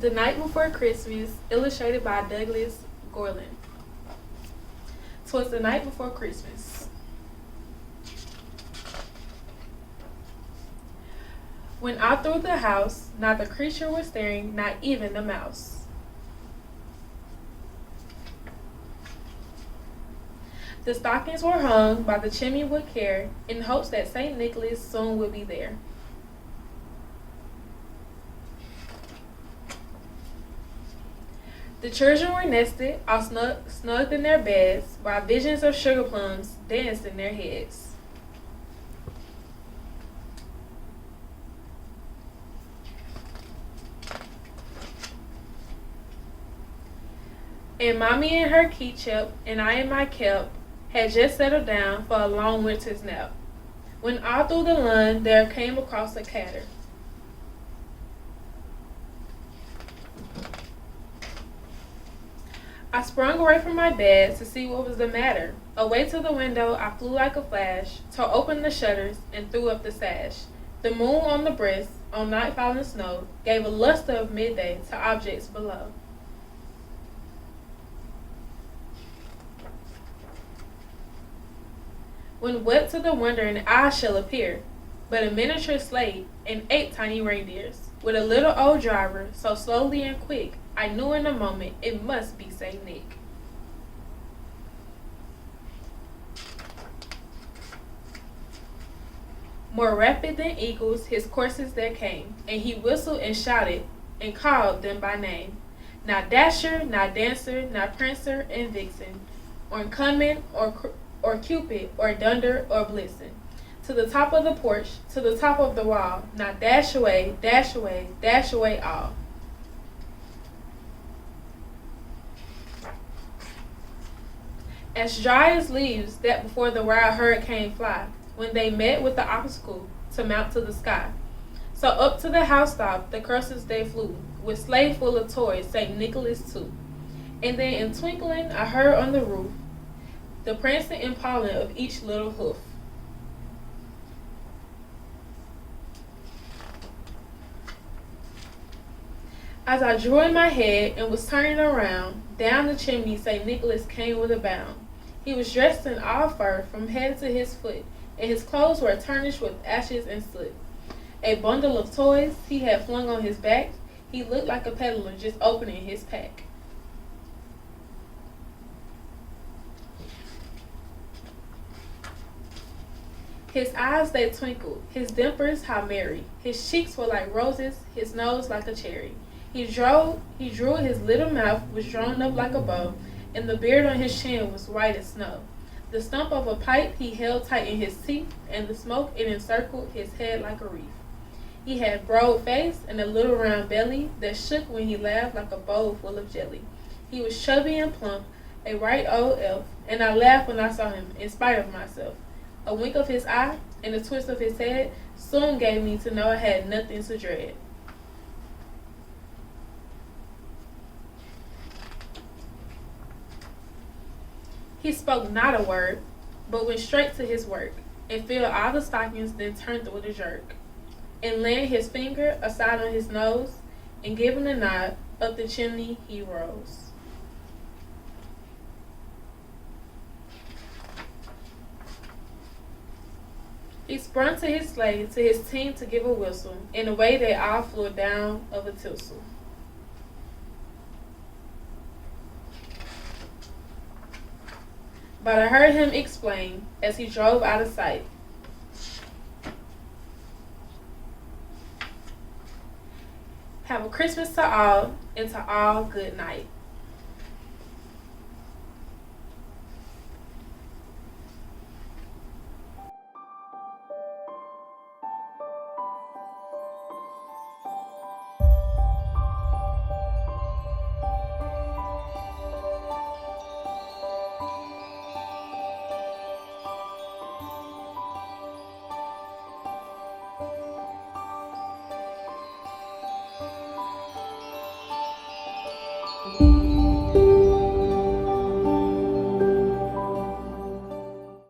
The Night Before Christmas, illustrated by Douglas Gorlin. 'Twas the night before Christmas. When out through the house, not the creature was staring, not even the mouse. The stockings were hung by the chimney with care, in hopes that St. Nicholas soon would be there. The children were nested, all snugged in their beds, while visions of sugar plums danced in their heads. And Mommy in her key chip, and I in my cap, had just settled down for a long winter's nap, when all through the lawn there came across a catter. I sprung away from my bed to see what was the matter. Away to the window I flew like a flash, tore open the shutters, and threw up the sash. The moon on the breast, on night falling snow, gave a luster of midday to objects below. When wet to the wondering eye shall appear, but a miniature sleigh and 8 tiny reindeers, with a little old driver, so slowly and quick, I knew in a moment it must be Saint Nick. More rapid than eagles his coursers there came, and he whistled and shouted and called them by name. Not Dasher, not Dancer, not Prancer and Vixen, or Clement or Cupid, or Dunder or Blitzen. To the top of the porch, to the top of the wall, now dash away, dash away, dash away all. As dry as leaves that before the wild hurricane fly, when they met with the obstacle to mount to the sky. So up to the housetop the coursers they flew, with sleigh full of toys, St. Nicholas too. And then in twinkling I heard on the roof the prancing and pawing of each little hoof. As I drew in my head and was turning around, down the chimney St. Nicholas came with a bound. He was dressed in all fur from head to his foot, and his clothes were tarnished with ashes and soot. A bundle of toys he had flung on his back. He looked like a peddler just opening his pack. His eyes they twinkled, his dimples how merry. His cheeks were like roses, his nose like a cherry. He drew his little mouth was drawn up like a bow, and the beard on his chin was white as snow. The stump of a pipe he held tight in his teeth, and the smoke it encircled his head like a wreath. He had broad face and a little round belly that shook when he laughed like a bowl full of jelly. He was chubby and plump, a right old elf, and I laughed when I saw him, in spite of myself. A wink of his eye and a twist of his head soon gave me to know I had nothing to dread. He spoke not a word, but went straight to his work, and filled all the stockings, then turned with a jerk, and laying his finger aside on his nose, and giving a nod, up the chimney he rose. He sprung to his sleigh, to his team to give a whistle, and away they all flew down of a tinsel. But I heard him explain, as he drove out of sight, have a Christmas to all, and to all good night.